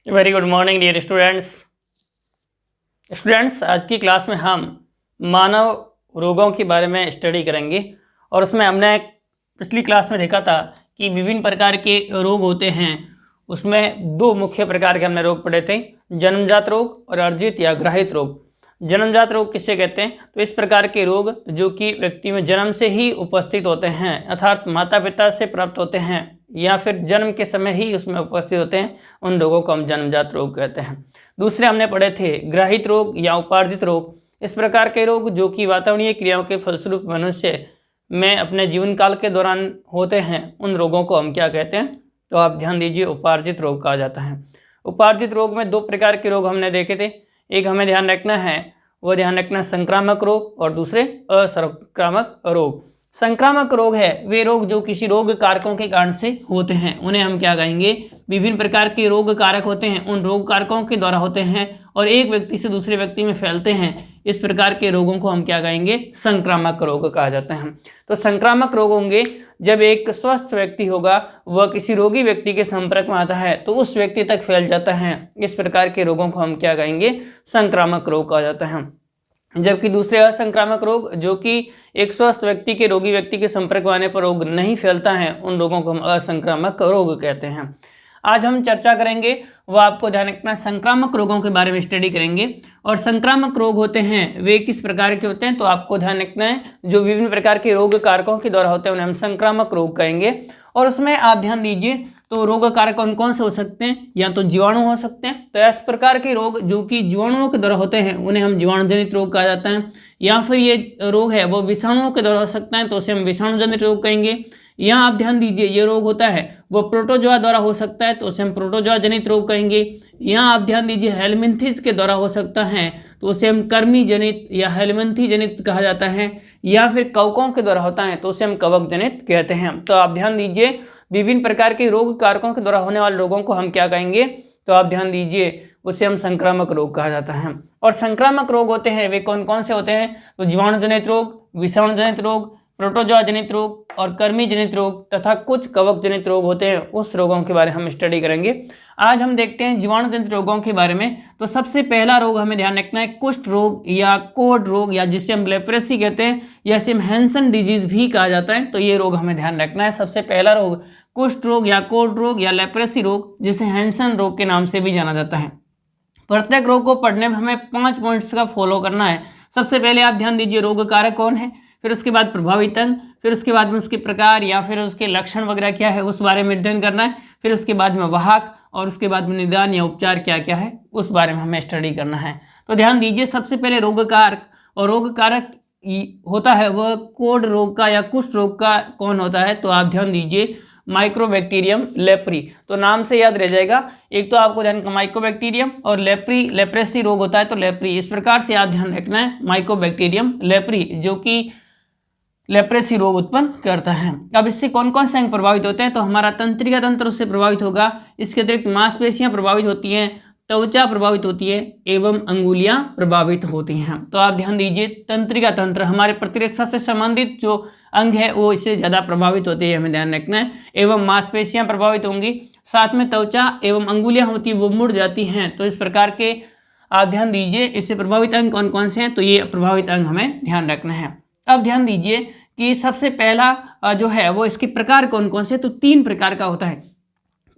Very good morning dear students. आज की class में हम मानव रोगों के बारे में स्टडी करेंगे और उसमें हमने पिछली क्लास में देखा था कि विभिन्न प्रकार के रोग होते हैं। उसमें दो मुख्य प्रकार के हमने रोग पढ़े थे, जन्मजात रोग और अर्जित या ग्रहित रोग। जन्मजात रोग किसे कहते हैं? तो इस प्रकार के रोग जो कि व्यक्ति में जन्म से ही उपस्थित होते हैं, अर्थात माता पिता से प्राप्त होते हैं या फिर जन्म के समय ही उसमें उपस्थित होते हैं, उन रोगों को हम जन्मजात रोग कहते हैं। दूसरे हमने पढ़े थे ग्रहित रोग या उपार्जित रोग। इस प्रकार के रोग जो कि वातावरणीय क्रियाओं के फलस्वरूप मनुष्य में अपने जीवन काल के दौरान होते हैं, उन रोगों को हम क्या कहते हैं? तो आप ध्यान दीजिए, उपार्जित रोग कहा जाता है। उपार्जित रोग में दो प्रकार के रोग हमने देखे थे। एक हमें ध्यान रखना है, वो ध्यान रखना संक्रामक रोग और दूसरे असंक्रामक रोग। संक्रामक रोग है वे रोग जो किसी रोग कारकों के कारण से होते हैं, उन्हें हम क्या कहेंगे? विभिन्न प्रकार के रोग कारक होते हैं, उन रोग कारकों के द्वारा होते हैं और एक व्यक्ति से दूसरे व्यक्ति में फैलते हैं। इस प्रकार के रोगों को हम क्या कहेंगे? संक्रामक रोग कहा जाता है। तो संक्रामक रोग होंगे जब एक स्वस्थ व्यक्ति होगा वह किसी रोगी व्यक्ति के संपर्क में आता है तो उस व्यक्ति तक फैल जाता है। इस प्रकार के रोगों को हम क्या कहेंगे? संक्रामक रोग कहा जाता है। जबकि दूसरे असंक्रामक रोग जो कि एक स्वस्थ व्यक्ति के रोगी व्यक्ति के संपर्क में आने पर रोग नहीं फैलता है, उन रोगों को हम असंक्रामक रोग कहते हैं। आज हम चर्चा करेंगे, वो आपको ध्यान रखना, संक्रामक रोगों के बारे में स्टडी करेंगे। और संक्रामक रोग होते हैं वे किस प्रकार के होते हैं? तो आपको ध्यान रखना है, जो विभिन्न प्रकार के रोग कारकों के द्वारा होते हैं उन्हें हम संक्रामक रोग कहेंगे। और उसमें आप ध्यान दीजिए, तो रोग कारक कौन कौन से हो सकते हैं? या तो जीवाणु हो सकते हैं, तो इस प्रकार के रोग जो कि जीवाणुओं के द्वारा होते हैं उन्हें हम जीवाणु जनित रोग कहा जाता है। या फिर ये रोग है वो विषाणुओं के द्वारा हो सकता है, तो उसे हम विषाणु जनित रोग कहेंगे। यहाँ आप ध्यान दीजिए, ये रोग होता है वो प्रोटोजोआ द्वारा हो सकता है, तो उसे हम प्रोटोजोआ जनित रोग कहेंगे। यहाँ आप ध्यान दीजिए, हेलमिंथिस के द्वारा हो सकता है तो उसे हम कर्मी जनित या हेलमिंथी जनित कहा जाता है। या फिर कवकों के द्वारा होता है तो उसे हम कवक जनित कहते हैं। तो आप ध्यान दीजिए, विभिन्न प्रकार के रोग कारकों के द्वारा होने वाले रोगों को हम क्या कहेंगे? तो आप ध्यान दीजिए, उसे हम संक्रामक रोग कहा जाता है। और संक्रामक रोग होते हैं वे कौन कौन से होते हैं? तो जीवाणु जनित रोग, विषाणु जनित रोग, प्रोटोजोआ जनित रोग और कर्मी जनित रोग तथा कुछ कवक जनित रोग होते हैं। उस रोगों के बारे में हम स्टडी करेंगे। आज हम देखते हैं जीवाणु जनित रोगों के बारे में। तो सबसे पहला रोग हमें ध्यान रखना है कुष्ठ रोग या कोढ़ रोग, या जिसे हम लेप्रेसी कहते हैं या इसे हैंसन डिजीज भी कहा जाता है। तो ये रोग हमें ध्यान रखना है। सबसे पहला रोग कुष्ठ रोग या कोढ़ रोग या लेप्रेसी रोग, जिसे हैंसन रोग के नाम से भी जाना जाता है। प्रत्येक रोग को पढ़ने में हमें 5 पॉइंट्स का फॉलो करना है। सबसे पहले आप ध्यान दीजिए, रोग कारक कौन है, फिर उसके बाद प्रभावित अंग, फिर उसके बाद में उसके प्रकार या फिर उसके लक्षण वगैरह क्या है उस बारे में अध्ययन करना है, फिर उसके बाद में वाहक और उसके बाद में निदान या उपचार क्या क्या है उस बारे में हमें स्टडी करना है। तो ध्यान दीजिए, सबसे पहले रोग कारक, और रोग कारक होता है वह कोढ़ रोग का या कुष्ठ रोग का कौन होता है? तो आप ध्यान दीजिए, माइक्रोबैक्टीरियम लेप्री। तो नाम से याद रह जाएगा, एक तो आपको ध्यान का माइक्रोबैक्टीरियम और लेप्री, लेप्रेसी रोग होता है तो लेप्री। इस प्रकार से आप ध्यान रखना है, माइक्रोबैक्टीरियम लेप्री जो कि लेप्रेसी रोग उत्पन्न करता है। अब इससे कौन कौन से अंग प्रभावित होते हैं? तो हमारा तंत्रिका तंत्र उससे प्रभावित होगा। इसके अतिरिक्त मांसपेशियां प्रभावित होती हैं, त्वचा प्रभावित होती है एवं अंगुलियां प्रभावित होती हैं। तो आप ध्यान दीजिए, तंत्रिका तंत्र हमारे प्रतिरक्षा से संबंधित जो अंग है वो इससे ज़्यादा प्रभावित होते हैं, हमें ध्यान रखना है। एवं मांसपेशियां प्रभावित होंगी, साथ में त्वचा एवं अंगुलियां होती है वो मुड़ जाती हैं। तो इस प्रकार के आप ध्यान दीजिए, इससे प्रभावित अंग कौन कौन से हैं? तो ये प्रभावित अंग हमें ध्यान रखना है। अब ध्यान दीजिए कि सबसे पहला जो है वो इसके प्रकार कौन कौन से? तो 3 प्रकार का होता है।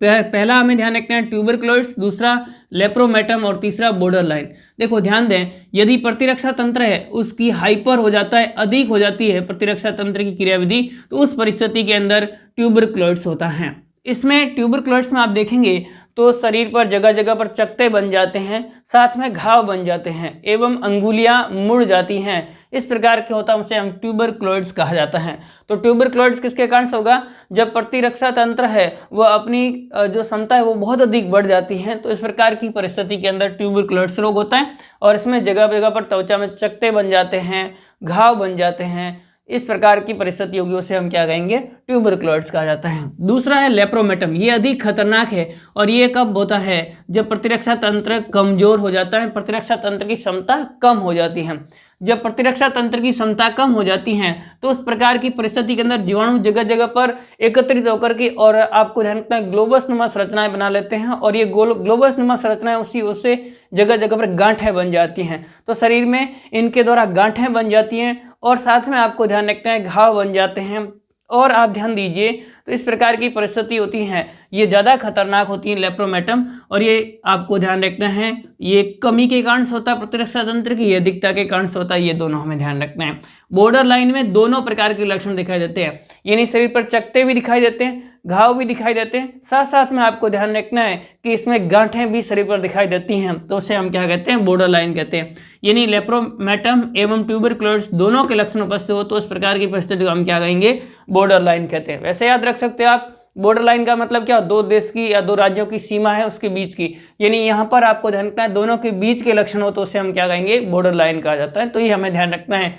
पहला हमें ध्यान रखना है ट्यूबरक्लोसिस, दूसरा लेप्रोमेटम और तीसरा बॉर्डरलाइन। देखो ध्यान दें, यदि प्रतिरक्षा तंत्र है उसकी हाइपर हो जाता है, अधिक हो जाती है प्रतिरक्षा तंत्र की क्रियाविधि, तो उस परिस्थिति के अंदर ट्यूबरक्लोसिस होता है। इसमें ट्यूबरक्लोसिस में आप देखेंगे तो शरीर पर जगह जगह पर चकत्ते बन जाते हैं, साथ में घाव बन जाते हैं एवं अंगुलियां मुड़ जाती हैं। इस प्रकार के होता है, उसे हम ट्यूबरक्लोसिस कहा जाता है। तो ट्यूबरक्लोसिस किसके कारण से होगा? जब प्रतिरक्षा तंत्र है वह अपनी जो क्षमता है वो बहुत अधिक बढ़ जाती है, तो इस प्रकार की परिस्थिति के अंदर ट्यूबरक्लोसिस रोग होता है। और इसमें जगह जगह पर त्वचा में चकत्ते बन जाते हैं, घाव बन जाते हैं, इस प्रकार की परिस्थिति होगी उसे हम क्या कहेंगे, ट्यूबरक्लोसिस कहा जाता है। दूसरा है लेप्रोमेटम, ये अधिक खतरनाक है और ये कब होता है, जब प्रतिरक्षा तंत्र कमजोर हो जाता है, प्रतिरक्षा तंत्र की क्षमता कम हो जाती है। जब प्रतिरक्षा तंत्र की क्षमता कम हो जाती है तो उस प्रकार की परिस्थिति के अंदर जीवाणु जगह जगह पर एकत्रित होकर के और आपको ध्यान रखना है ग्लोबस नुमा संरचनाएं बना लेते हैं और ये ग्लोबस नुमा संरचनाएं उससे जगह जगह पर गांठें बन जाती हैं। तो शरीर में इनके द्वारा गांठें बन जाती हैं और साथ में आपको ध्यान रखना है घाव बन जाते हैं। और आप ध्यान दीजिए तो इस प्रकार की परिस्थिति होती है, ये ज़्यादा खतरनाक होती है लेप्रोमेटम, और ये आपको ध्यान रखना है ये कमी के कारण से होता है प्रतिरक्षा तंत्र की, ये अधिकता के कारण से होता है, ये दोनों हमें ध्यान रखना है। बॉर्डर लाइन में दोनों प्रकार के लक्षण दिखाई देते हैं, यानी शरीर पर चकत्ते भी दिखाई देते हैं, घाव भी दिखाई देते हैं, साथ साथ में आपको ध्यान रखना है कि इसमें गांठें भी शरीर पर दिखाई देती हैं, तो उसे हम क्या कहते हैं, बॉर्डर लाइन कहते हैं। यानी लेप्रोमेटम एवं ट्यूबरक्लोसिस दोनों के लक्षण उपस्थित हो तो उस प्रकार की परिस्थिति को हम क्या कहेंगे, बॉर्डर लाइन कहते हैं। वैसे याद रख सकते हो आप, बॉर्डर लाइन का मतलब क्या, दो देश की या दो राज्यों की सीमा है उसके बीच की, यानी यहाँ पर आपको ध्यान रखना है दोनों के बीच के लक्षण हो तो उसे हम क्या कहेंगे, बॉर्डर लाइन कहा जाता है। तो ये हमें ध्यान रखना है।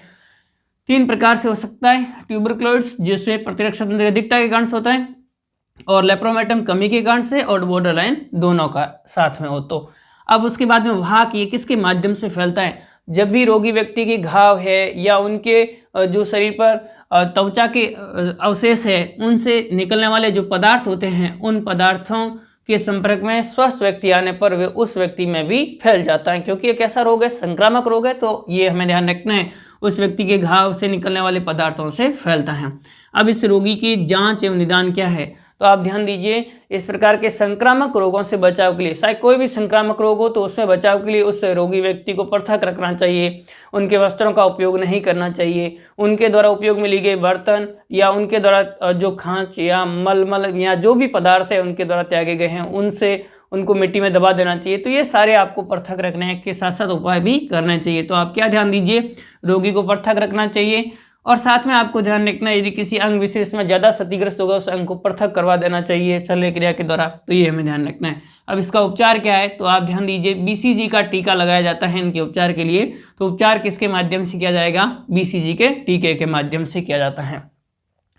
3 प्रकार से हो सकता है ट्यूबरक्लोसिस, जिससे प्रतिरक्षा तंत्र की अधिकता के कारण से होता है, और लेप्रोमेटम कमी के कारण से, और बॉर्डर लाइन दोनों का साथ में हो तो। अब उसके बाद में वाहक ये किसके माध्यम से फैलता है, जब भी रोगी व्यक्ति के घाव है या उनके जो शरीर पर त्वचा के अवशेष है उनसे निकलने वाले जो पदार्थ होते हैं उन पदार्थों के संपर्क में स्वस्थ व्यक्ति आने पर वे उस व्यक्ति में भी फैल जाता है, क्योंकि एक ऐसा रोग है, संक्रामक रोग है, तो ये हमें ध्यान रखना है उस व्यक्ति के घाव से निकलने वाले पदार्थों से फैलता है। अब इस रोगी की जांच एवं निदान क्या है, तो आप ध्यान दीजिए इस प्रकार के संक्रामक रोगों से बचाव के लिए, चाहे कोई भी संक्रामक रोग हो तो उससे बचाव के लिए उस रोगी व्यक्ति को पृथक रखना चाहिए, उनके वस्त्रों का उपयोग नहीं करना चाहिए, उनके द्वारा उपयोग में ली गई बर्तन या उनके द्वारा जो खांच या मलमल या जो भी पदार्थ है उनके द्वारा त्यागे गए हैं उनसे उनको मिट्टी में दबा देना चाहिए। तो ये सारे आपको पृथक रखने के साथ साथ उपाय भी करने चाहिए। तो आप क्या ध्यान दीजिए, रोगी को पृथक रखना चाहिए और साथ में आपको ध्यान रखना यदि किसी अंग विशेष में ज़्यादा क्षतिग्रस्त होगा उस अंग को पृथक करवा देना चाहिए शल्य क्रिया के द्वारा। तो ये हमें ध्यान रखना है। अब इसका उपचार क्या है, तो आप ध्यान दीजिए बीसीजी का टीका लगाया जाता है इनके उपचार के लिए। तो उपचार किसके माध्यम से किया जाएगा, बीसीजी के टीके के माध्यम से किया जाता है।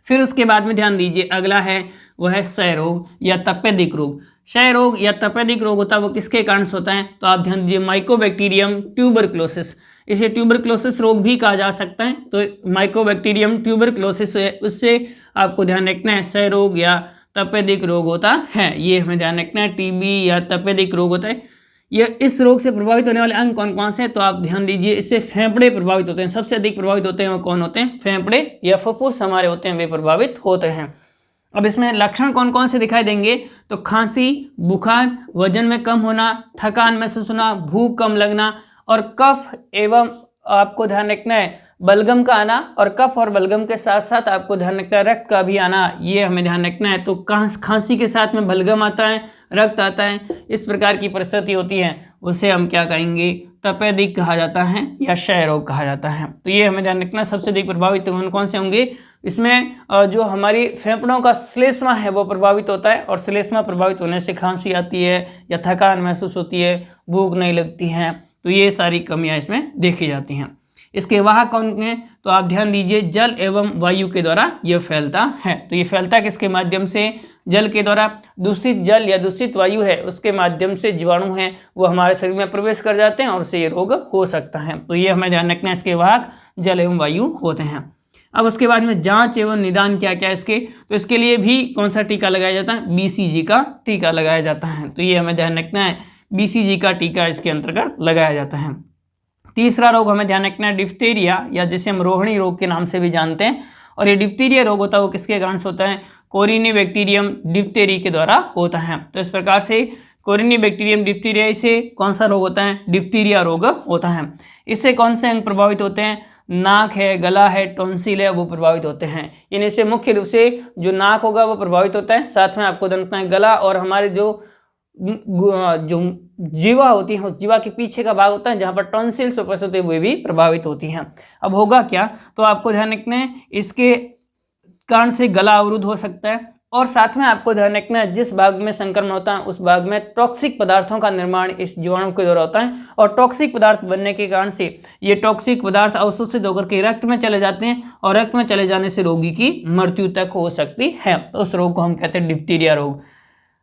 फिर उसके बाद में ध्यान दीजिए अगला है वह है क्षय रोग या तपेदिक रोग। क्षय रोग या तपेदिक रोग होता है वो किसके कारण से होता है, तो आप ध्यान दीजिए माइकोबैक्टीरियम ट्यूबरक्लोसिस, इसे ट्यूबरक्लोसिस रोग भी कहा जा सकता है। तो माइकोबैक्टीरियम ट्यूबरक्लोसिस है, उससे आपको ध्यान रखना है क्षय रोग या तपेदिक रोग होता है। ये हमें ध्यान रखना है, टीबी या तपेदिक रोग होता है। यह इस रोग से प्रभावित होने वाले अंग कौन कौन से हैं, तो आप ध्यान दीजिए इससे फेफड़े प्रभावित होते हैं, सबसे अधिक प्रभावित होते हैं वो कौन होते हैं, फेफड़े या फुफ्फुस हमारे होते हैं वे प्रभावित होते हैं। अब इसमें लक्षण कौन कौन से दिखाई देंगे, तो खांसी, बुखार, वजन में कम होना, थकान महसूस होना, भूख कम लगना और कफ एवं आपको ध्यान रखना है बलगम का आना, और कफ और बलगम के साथ साथ आपको ध्यान रखना है रक्त का भी आना, ये हमें ध्यान रखना है। तो खांसी के साथ में बलगम आता है, रक्त आता है, इस प्रकार की परिस्थिति होती है उसे हम क्या कहेंगे, तपेदिक कहा जाता है या क्षय रोग कहा जाता है। तो ये हमें ध्यान रखना, सबसे अधिक प्रभावित कौन कौन से होंगे, इसमें जो हमारी फेफड़ों का श्लेष्मा है वो प्रभावित होता है, और श्लेष्मा प्रभावित होने से खांसी आती है या थकान महसूस होती है, भूख नहीं लगती है, तो ये सारी कमियां इसमें देखी जाती हैं। इसके वाहक कौन हैं, तो आप ध्यान दीजिए जल एवं वायु के द्वारा यह फैलता है। तो ये फैलता किसके माध्यम से, जल के द्वारा। दूषित जल या दूषित वायु है उसके माध्यम से जीवाणु हैं वो हमारे शरीर में प्रवेश कर जाते हैं और उससे ये रोग हो सकता है। तो ये हमें ध्यान रखना है, इसके वाहक जल एवं वायु होते हैं। अब उसके बाद में जांच एवं निदान क्या क्या इसके, तो इसके लिए भी कौन सा टीका लगाया जाता है, बीसीजी का टीका लगाया जाता है। तो ये हमें ध्यान रखना है, बीसीजी का टीका इसके अंतर्गत लगाया जाता है। तीसरा रोग हमें ध्यान रखना है डिप्थीरिया, या जिसे हम रोहिणी रोग के नाम से भी जानते हैं, और ये डिप्थीरिया रोग होता है वो किसके कारण से होता है, कोरिनीबैक्टीरियम डिप्थेरी के द्वारा होता है। तो इस प्रकार से कोरिनीबैक्टीरियम डिप्थीरिया से कौन सा रोग होता है, डिप्थीरिया रोग होता है। इससे कौन से अंग प्रभावित होते हैं, नाक है, गला है, टॉन्सिल है, वो प्रभावित होते हैं। यानी इससे मुख्य रूप से जो नाक होगा वो प्रभावित होता है, साथ में आपको जानना है गला और हमारे जो जीवा होती है उस जीवा के पीछे का भाग होता है जहाँ पर टॉन्सिल्स उपस्थित होते हैं वे भी प्रभावित होती हैं। अब होगा क्या, तो आपको ध्यान रखना है इसके कारण से गला अवरुद्ध हो सकता है, और साथ में आपको ध्यान रखना है जिस भाग में संक्रमण होता है उस भाग में टॉक्सिक पदार्थों का निर्माण इस जीवाणु के द्वारा होता है, और टॉक्सिक पदार्थ बनने के कारण से ये टॉक्सिक पदार्थ अवशोषित होकर के रक्त में चले जाते हैं, और रक्त में चले जाने से रोगी की मृत्यु तक हो सकती है। तो उस रोग को हम कहते हैं डिप्टीरिया रोग।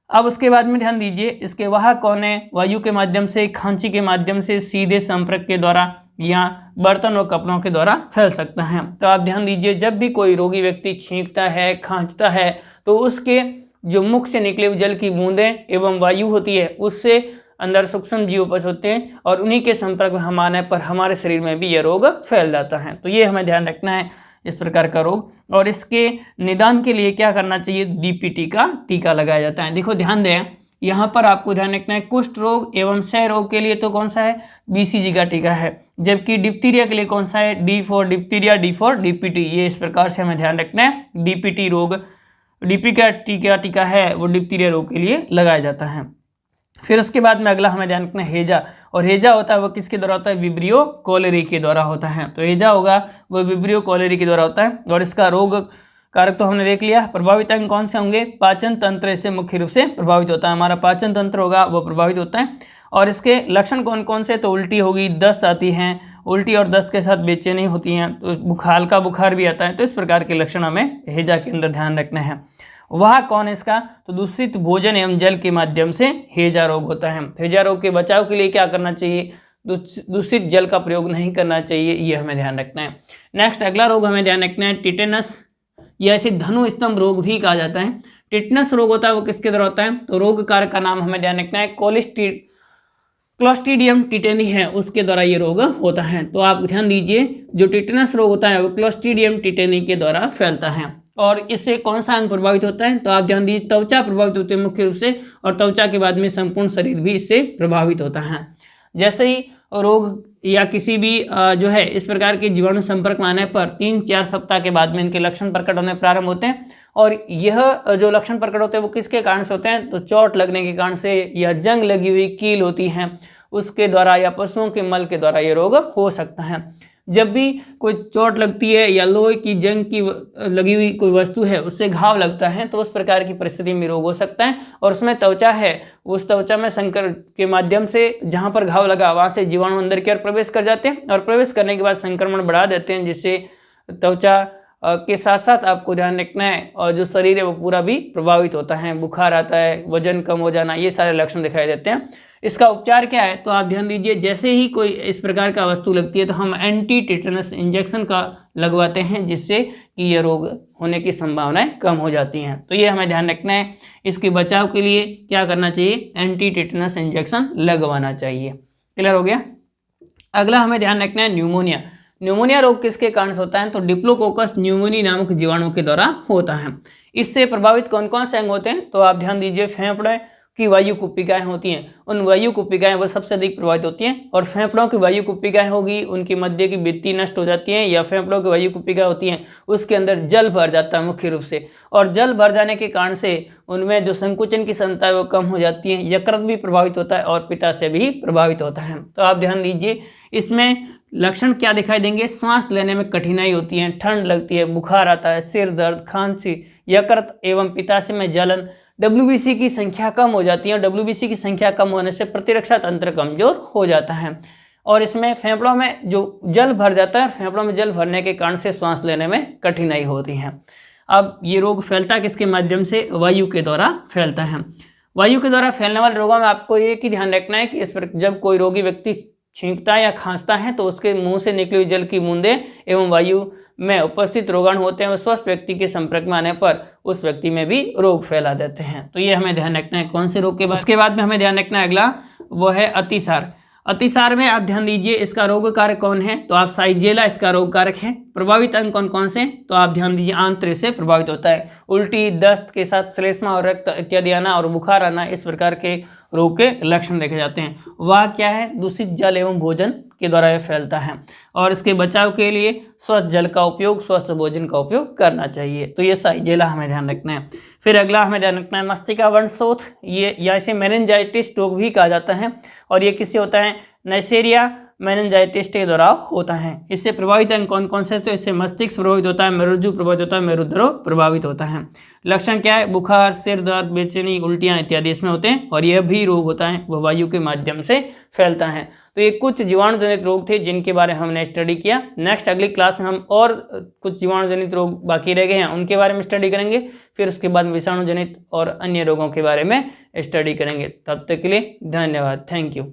अब उसके बाद में ध्यान दीजिए, इसके वाहक कौन है? वायु के माध्यम से, खांसी के माध्यम से, सीधे संपर्क के द्वारा या बर्तन और कपड़ों के द्वारा फैल सकता है। तो आप ध्यान दीजिए, जब भी कोई रोगी व्यक्ति छींकता है, खांसता है, तो उसके जो मुख से निकले हुए जल की बूंदें एवं वायु होती है उससे अंदर सूक्ष्म जीव उपस्थित होते हैं, और उन्हीं के संपर्क में हम आने पर हमारे शरीर में भी यह रोग फैल जाता है। तो ये हमें ध्यान रखना है इस प्रकार का रोग। और इसके निदान के लिए क्या करना चाहिए? डीपीटी का टीका लगाया जाता है। देखो ध्यान दें, यहाँ पर आपको ध्यान रखना है कुष्ठ रोग एवं क्षय रोग के लिए तो कौन सा है? बीसीजी का टीका है, जबकि डिप्टीरिया के लिए कौन सा है? D for diphtheria, D for DPT. ये इस प्रकार से हमें ध्यान रखना है। डीपीटी रोग, डीपी का टीका है वो डिप्टीरिया रोग के लिए लगाया जाता है। फिर उसके बाद में अगला हमें ध्यान रखना है हेजा, और हेजा होता है वो किसके द्वारा होता है? विब्रियो कॉलेरी के द्वारा होता है। तो हेजा होगा वो विब्रियो कॉलेरी के द्वारा होता है, और इसका रोग कारक तो हमने देख लिया। प्रभावित अंग कौन से होंगे? पाचन तंत्र इससे मुख्य रूप से प्रभावित होता है, हमारा पाचन तंत्र होगा वो प्रभावित होता है। और इसके लक्षण कौन कौन से? तो उल्टी होगी, दस्त आती हैं, उल्टी और दस्त के साथ बेचैनी होती हैं, तो हल्का बुखार भी आता है। तो इस प्रकार के लक्षण हमें हेजा के अंदर ध्यान रखना है। वह कौन है इसका? तो दूषित भोजन एवं जल के माध्यम से हेजा रोग होता है। हेजा रोग के बचाव के लिए क्या करना चाहिए? दूषित जल का प्रयोग नहीं करना चाहिए, ये हमें ध्यान रखना है। नेक्स्ट अगला रोग हमें ध्यान रखना है टिटेनस, या इसे धनु स्तंभ रोग भी कहा जाता है। टिटेनस रोग होता है वो किसके द्वारा होता है? तो रोग कारक का नाम हमें ध्यान रखना है क्लोस्ट्रीडियम टिटेनी है, उसके द्वारा ये रोग होता है। तो आप ध्यान दीजिए, जो टिटेनस रोग होता है वो क्लोस्ट्रीडियम टिटेनी के द्वारा फैलता है। और इससे कौन सा अंग प्रभावित होता है? तो आप ध्यान दीजिए, त्वचा प्रभावित होती है मुख्य रूप से, और त्वचा के बाद में संपूर्ण शरीर भी इससे प्रभावित होता है। जैसे ही रोग या किसी भी जो है इस प्रकार के जीवाणु संपर्क में आने पर 3-4 सप्ताह के बाद में इनके लक्षण प्रकट होने प्रारंभ होते हैं, और यह जो लक्षण प्रकट होते हैं वो किसके कारण से होते हैं? तो चोट लगने के कारण से, या जंग लगी हुई कील होती हैं उसके द्वारा, या पशुओं के मल के द्वारा ये रोग हो सकता है। जब भी कोई चोट लगती है या लोहे की जंग की लगी हुई कोई वस्तु है उससे घाव लगता है, तो उस प्रकार की परिस्थिति में रोग हो सकता है। और उसमें त्वचा है, उस त्वचा में संकर के माध्यम से जहाँ पर घाव लगा वहाँ से जीवाणु अंदर की ओर प्रवेश कर जाते हैं, और प्रवेश करने के बाद संक्रमण बढ़ा देते हैं, जिससे त्वचा के साथ साथ आपको ध्यान रखना है और जो शरीर है वो पूरा भी प्रभावित होता है, बुखार आता है, वजन कम हो जाना, ये सारे लक्षण दिखाई देते हैं। इसका उपचार क्या है? तो आप ध्यान दीजिए, जैसे ही कोई इस प्रकार का वस्तु लगती है तो हम एंटी टिटेनस इंजेक्शन का लगवाते हैं, जिससे कि ये रोग होने की संभावनाएं कम हो जाती हैं। तो ये हमें ध्यान रखना है। इसके बचाव के लिए क्या करना चाहिए? एंटी टिटेनस इंजेक्शन लगवाना चाहिए। क्लियर हो गया? अगला हमें ध्यान रखना है न्यूमोनिया। न्यूमोनिया रोग किसके कारण से होता है? तो डिप्लोकोकस न्यूमोनी नामक जीवाणु के द्वारा होता है। इससे प्रभावित कौन कौन से अंग होते हैं? तो आप ध्यान दीजिए, फेफड़े की वायु कुपिकाएं होती हैं, उन वायु कुपिकाएं वो सबसे अधिक प्रभावित होती हैं। और फेफड़ों की वायु कुपिकाएं होगी, उनकी मध्य की भित्ति नष्ट हो जाती हैं, या फेफड़ों की वायु कुपिकाएं होती हैं उसके अंदर जल भर जाता है मुख्य रूप से, और जल भर जाने के कारण से उनमें जो संकुचन की क्षमता है वो कम हो जाती है। यकृत भी प्रभावित होता है और पित्ताशय भी प्रभावित होता है। तो आप ध्यान दीजिए, इसमें लक्षण क्या दिखाई देंगे? सांस लेने में कठिनाई होती है, ठंड लगती है, बुखार आता है, सिर दर्द, खांसी, यकृत एवं पित्ताशय में जलन, WBC की संख्या कम हो जाती है, और WBC की संख्या कम होने से प्रतिरक्षा तंत्र कमजोर हो जाता है। और इसमें फेफड़ों में जो जल भर जाता है, फेफड़ों में जल भरने के कारण से श्वास लेने में कठिनाई होती है। अब ये रोग फैलता किसके माध्यम से? वायु के द्वारा फैलता है। वायु के द्वारा फैलने वाले रोगों में आपको एक ही ध्यान रखना है कि इस पर जब कोई रोगी व्यक्ति छींकता है या खांसता है तो उसके मुंह से निकली हुई जल की बूंदें एवं वायु में उपस्थित रोगाणु होते हैं, वो स्वस्थ व्यक्ति के संपर्क में आने पर उस व्यक्ति में भी रोग फैला देते हैं। तो ये हमें ध्यान रखना है कौन से रोग के बाद। उसके बाद में हमें ध्यान रखना है अगला, वो है अतिसार। अतिसार में आप ध्यान दीजिए, इसका रोग कारक कौन है? तो आप साइजेला इसका रोग कारक है। प्रभावित अंग कौन कौन से? तो आप ध्यान दीजिए, आंत्र से प्रभावित होता है। उल्टी, दस्त के साथ श्लेष्मा और रक्त इत्यादि आना और बुखार आना, इस प्रकार के रोग के लक्षण देखे जाते हैं। वह क्या है? दूषित जल एवं भोजन के द्वारा यह फैलता है, और इसके बचाव के लिए स्वच्छ जल का उपयोग, स्वच्छ भोजन का उपयोग करना चाहिए। तो ये साइजेला हमें ध्यान रखना है। फिर अगला हमें ध्यान रखना है मस्तिष्का वंशोथ, ये या इसे मेनिंजाइटिस रोग भी कहा जाता है, और ये किससे होता है? नेसेरिया मेनिंजाइटिस के द्वारा होता है। इससे प्रभावित अंग कौन कौन से? तो इससे मस्तिष्क प्रभावित होता है, मेरुरज्जु प्रभावित होता है, मेरुदंड प्रभावित होता है। लक्षण क्या है? बुखार, सिर दर्द, बेचैनी, उल्टियाँ इत्यादि इसमें होते हैं। और यह भी रोग होता है वह वायु के माध्यम से फैलता है। तो ये कुछ जीवाणुजनित रोग थे जिनके बारे में हमने स्टडी किया। नेक्स्ट अगली क्लास में हम और कुछ जीवाणुजनित रोग बाकी रह गए हैं उनके बारे में स्टडी करेंगे। फिर उसके बाद विषाणुजनित और अन्य रोगों के बारे में स्टडी करेंगे। तब तक के लिए धन्यवाद। Thank you.